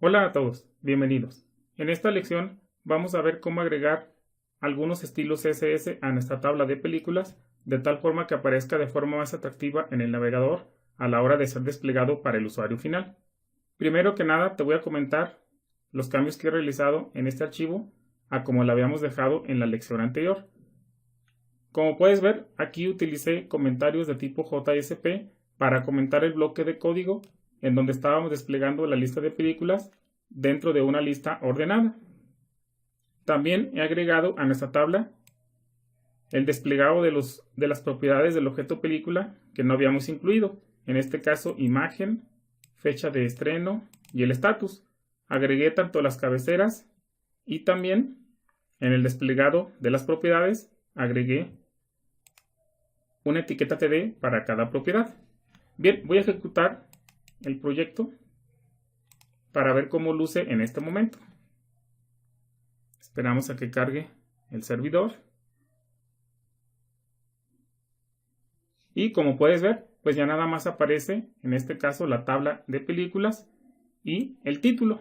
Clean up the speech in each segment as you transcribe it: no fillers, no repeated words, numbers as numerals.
Hola a todos, bienvenidos. En esta lección vamos a ver cómo agregar algunos estilos CSS a nuestra tabla de películas de tal forma que aparezca de forma más atractiva en el navegador a la hora de ser desplegado para el usuario final. Primero que nada te voy a comentar los cambios que he realizado en este archivo a como lo habíamos dejado en la lección anterior. Como puedes ver, aquí utilicé comentarios de tipo JSP para comentar el bloque de código en donde estábamos desplegando la lista de películas dentro de una lista ordenada. También he agregado a nuestra tabla el desplegado de las propiedades del objeto película que no habíamos incluido, en este caso imagen, fecha de estreno y el estatus. Agregué tanto las cabeceras y también en el desplegado de las propiedades agregué una etiqueta TD para cada propiedad. Bien, voy a ejecutar el proyecto para ver cómo luce en este momento. Esperamos a que cargue el servidor. Y como puedes ver, pues ya nada más aparece, en este caso, la tabla de películas y el título.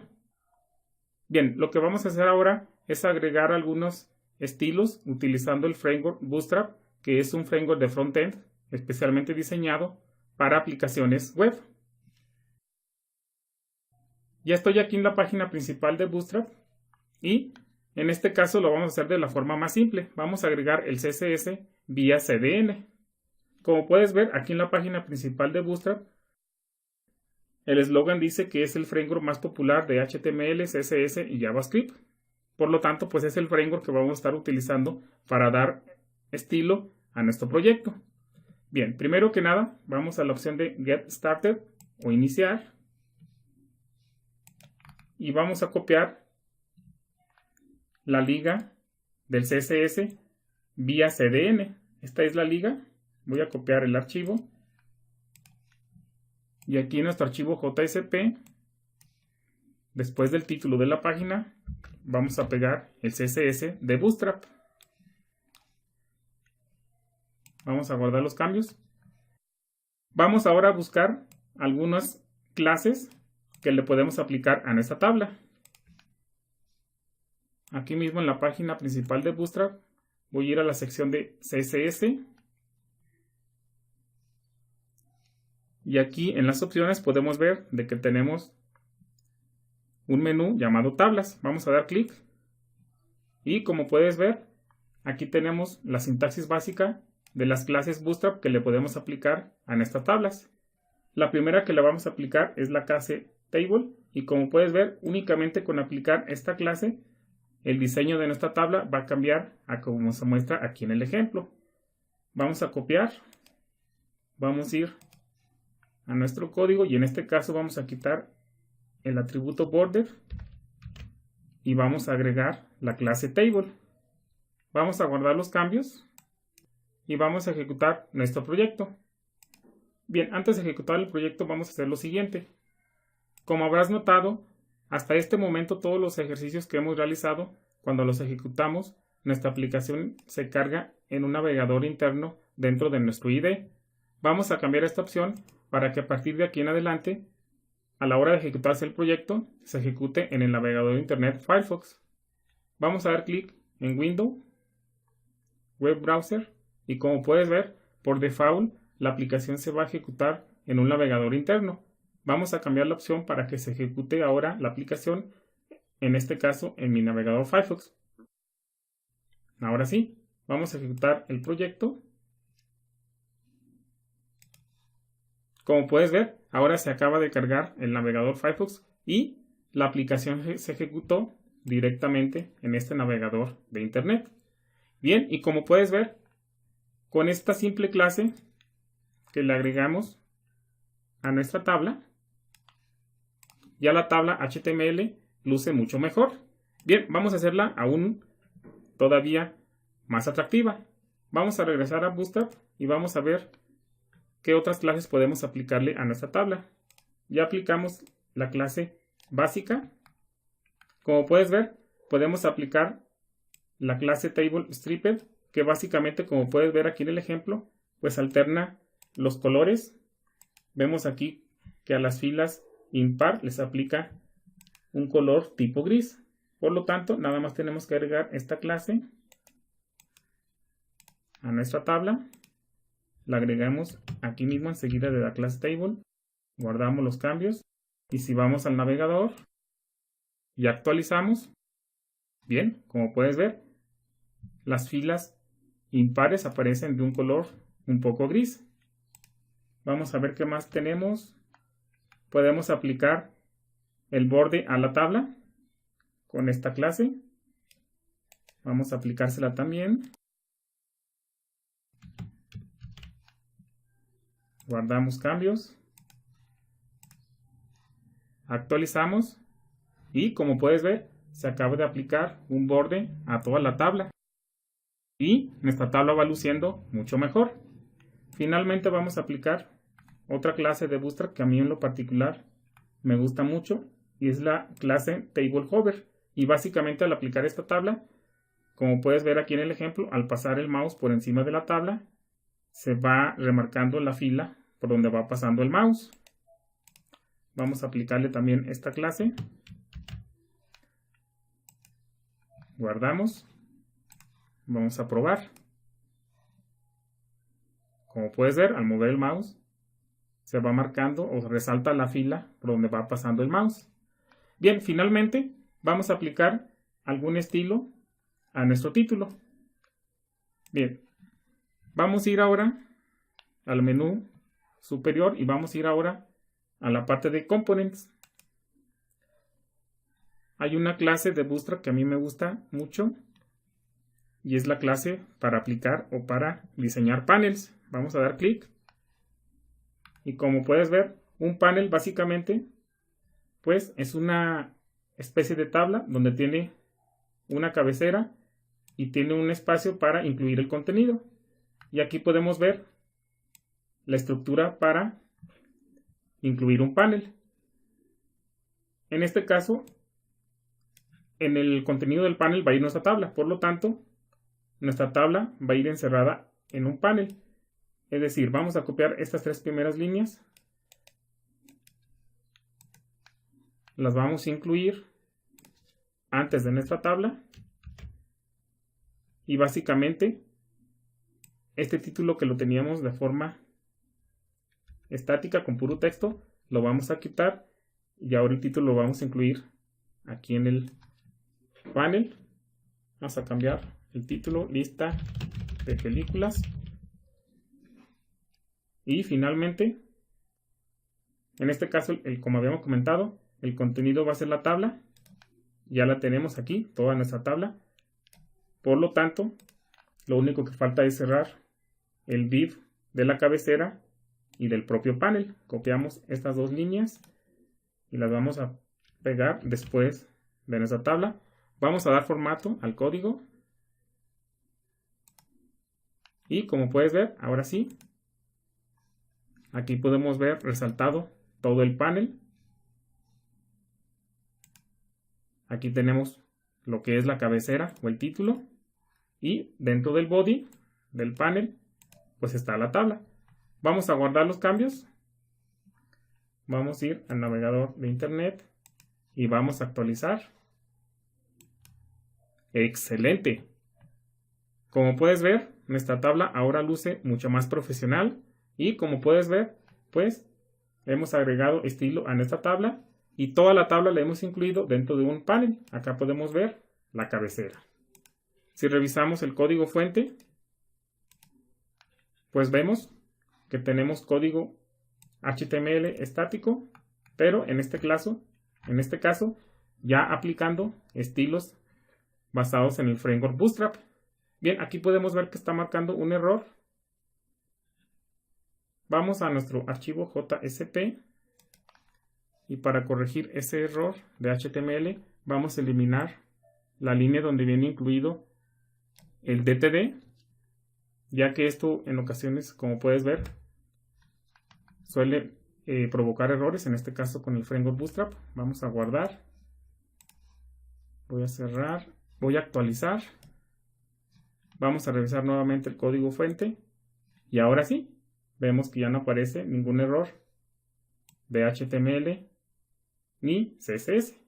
Bien, lo que vamos a hacer ahora es agregar algunos estilos utilizando el framework Bootstrap, que es un framework de frontend especialmente diseñado para aplicaciones web. Ya estoy aquí en la página principal de Bootstrap y en este caso lo vamos a hacer de la forma más simple. Vamos a agregar el CSS vía CDN. Como puedes ver aquí en la página principal de Bootstrap, el eslogan dice que es el framework más popular de HTML, CSS y JavaScript. Por lo tanto, pues es el framework que vamos a estar utilizando para dar estilo a nuestro proyecto. Bien, primero que nada, vamos a la opción de Get Started o Iniciar. Y vamos a copiar la liga del CSS vía CDN. Esta es la liga. Voy a copiar el archivo. Y aquí en nuestro archivo JSP, después del título de la página, vamos a pegar el CSS de Bootstrap. Vamos a guardar los cambios. Vamos ahora a buscar algunas clases que le podemos aplicar a nuestra tabla. Aquí mismo en la página principal de Bootstrap voy a ir a la sección de CSS y aquí en las opciones podemos ver de que tenemos un menú llamado tablas. Vamos a dar clic y como puedes ver aquí tenemos la sintaxis básica de las clases Bootstrap que le podemos aplicar a nuestras tablas. La primera que le vamos a aplicar es la clase Table y como puedes ver únicamente con aplicar esta clase el diseño de nuestra tabla va a cambiar a como se muestra aquí en el ejemplo. Vamos a copiar, vamos a ir a nuestro código y en este caso vamos a quitar el atributo border y vamos a agregar la clase Table. Vamos a guardar los cambios y vamos a ejecutar nuestro proyecto. Bien, antes de ejecutar el proyecto vamos a hacer lo siguiente. Como habrás notado, hasta este momento todos los ejercicios que hemos realizado, cuando los ejecutamos, nuestra aplicación se carga en un navegador interno dentro de nuestro IDE. Vamos a cambiar esta opción para que a partir de aquí en adelante, a la hora de ejecutarse el proyecto, se ejecute en el navegador de internet Firefox. Vamos a dar clic en Windows, Web Browser y como puedes ver, por default la aplicación se va a ejecutar en un navegador interno. Vamos a cambiar la opción para que se ejecute ahora la aplicación, en este caso en mi navegador Firefox. Ahora sí, vamos a ejecutar el proyecto. Como puedes ver, ahora se acaba de cargar el navegador Firefox y la aplicación se ejecutó directamente en este navegador de internet. Bien, y como puedes ver, con esta simple clase que le agregamos a nuestra tabla, ya la tabla HTML luce mucho mejor. Bien, vamos a hacerla aún todavía más atractiva. Vamos a regresar a Bootstrap y vamos a ver qué otras clases podemos aplicarle a nuestra tabla. Ya aplicamos la clase básica. Como puedes ver, podemos aplicar la clase Table Stripped, que básicamente, como puedes ver aquí en el ejemplo, pues alterna los colores. Vemos aquí que a las filas impar les aplica un color tipo gris. Por lo tanto, nada más tenemos que agregar esta clase a nuestra tabla. La agregamos aquí mismo enseguida de la clase table. Guardamos los cambios. Y si vamos al navegador y actualizamos, bien, como puedes ver, las filas impares aparecen de un color un poco gris. Vamos a ver qué más tenemos. Podemos aplicar el borde a la tabla con esta clase. Vamos a aplicársela también. Guardamos cambios. Actualizamos. Y como puedes ver, se acaba de aplicar un borde a toda la tabla. Y nuestra tabla va luciendo mucho mejor. Finalmente vamos a aplicar otra clase de Bootstrap que a mí en lo particular me gusta mucho. Y es la clase Table Hover. Y básicamente al aplicar esta tabla, como puedes ver aquí en el ejemplo, al pasar el mouse por encima de la tabla, se va remarcando la fila por donde va pasando el mouse. Vamos a aplicarle también esta clase. Guardamos. Vamos a probar. Como puedes ver, al mover el mouse, se va marcando o resalta la fila por donde va pasando el mouse. Bien, finalmente vamos a aplicar algún estilo a nuestro título. Bien, vamos a ir ahora al menú superior y vamos a ir ahora a la parte de Components. Hay una clase de Bootstrap que a mí me gusta mucho y es la clase para aplicar o para diseñar panels. Vamos a dar clic y como puedes ver, un panel básicamente pues es una especie de tabla donde tiene una cabecera y tiene un espacio para incluir el contenido. Y aquí podemos ver la estructura para incluir un panel. En este caso, en el contenido del panel va a ir nuestra tabla. Por lo tanto, nuestra tabla va a ir encerrada en un panel. Es decir, vamos a copiar estas tres primeras líneas. Las vamos a incluir antes de nuestra tabla. Y básicamente, este título que lo teníamos de forma estática con puro texto, lo vamos a quitar. Y ahora el título lo vamos a incluir aquí en el panel. Vamos a cambiar el título, lista de películas. Y finalmente, en este caso, como habíamos comentado, el contenido va a ser la tabla. Ya la tenemos aquí, toda nuestra tabla. Por lo tanto, lo único que falta es cerrar el div de la cabecera y del propio panel. Copiamos estas dos líneas y las vamos a pegar después de nuestra tabla. Vamos a dar formato al código. Y como puedes ver, ahora sí, aquí podemos ver resaltado todo el panel. Aquí tenemos lo que es la cabecera o el título. Y dentro del body del panel, pues está la tabla. Vamos a guardar los cambios. Vamos a ir al navegador de internet y vamos a actualizar. ¡Excelente! Como puedes ver, nuestra tabla ahora luce mucho más profesional. Y como puedes ver, pues hemos agregado estilo a nuestra tabla. Y toda la tabla la hemos incluido dentro de un panel. Acá podemos ver la cabecera. Si revisamos el código fuente, pues vemos que tenemos código HTML estático, pero en este caso, ya aplicando estilos basados en el framework Bootstrap. Bien, aquí podemos ver que está marcando un error. Vamos a nuestro archivo JSP y para corregir ese error de HTML vamos a eliminar la línea donde viene incluido el DTD, ya que esto en ocasiones, como puedes ver, suele provocar errores, en este caso con el framework Bootstrap. Vamos a guardar, voy a cerrar, voy a actualizar, vamos a revisar nuevamente el código fuente y ahora sí, vemos que ya no aparece ningún error de HTML ni CSS.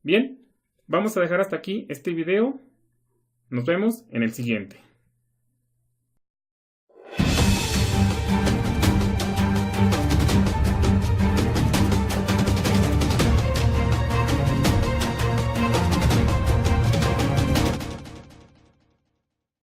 Bien, vamos a dejar hasta aquí este video. Nos vemos en el siguiente.